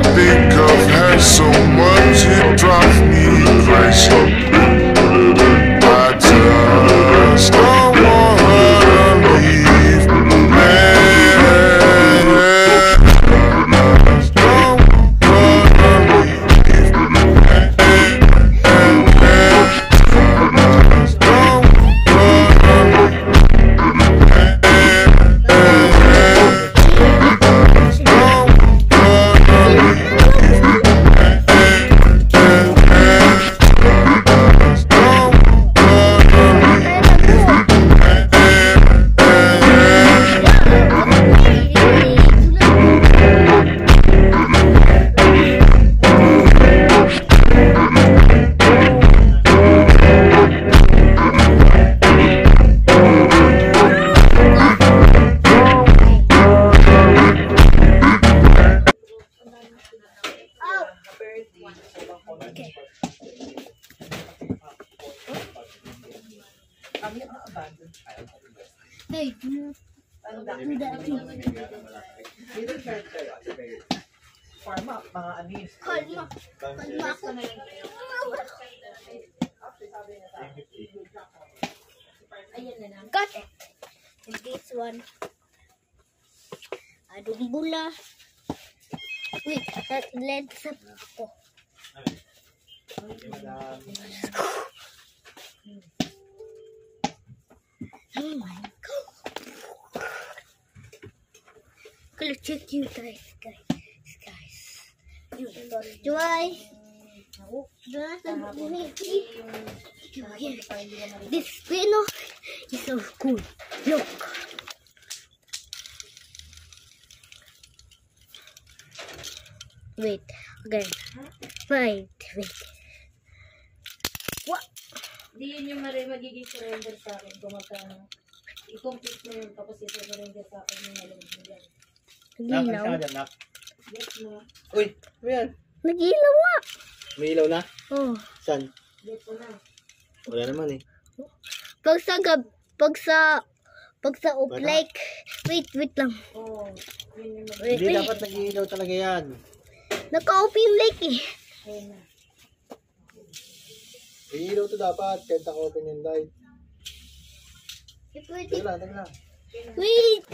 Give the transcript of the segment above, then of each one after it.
think I've had so much it drives me crazy. I just don't want her to leave me. Don't want her to leave me. Don't want her Hey, do that too. Farma, mga anis. Kalma. Kalma ako. Got it. And this one. Adong bula. Wait, let's ako. Oh my god. Gonna check you guys. You try. This pino is so cool. Look. Wait, again. Wait. What? Di yun yung magiging surrender sa akin kung magkano. I-complete mo yun tapos i-surrender sa akin yung nalagay mo dyan. Nagilaw. Yes mo. Uy, ano yan? Nagilaw nga. May ilaw na? Oh. Saan? Yes mo na. Wala naman eh. Pag sa like, wait lang. Oo. Yun yung Wait. Hindi dapat nag-iilaw talaga yan. Naka-off yung like eh. Ayun na. Iilaw to dapat. Kahit naka-open yung light. Tagla. Wait.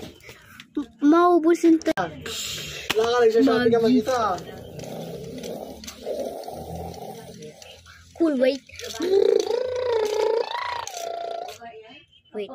Maubusin to. Wala ka, nagsashopping ka mag-isa. Cool, wait. Wait.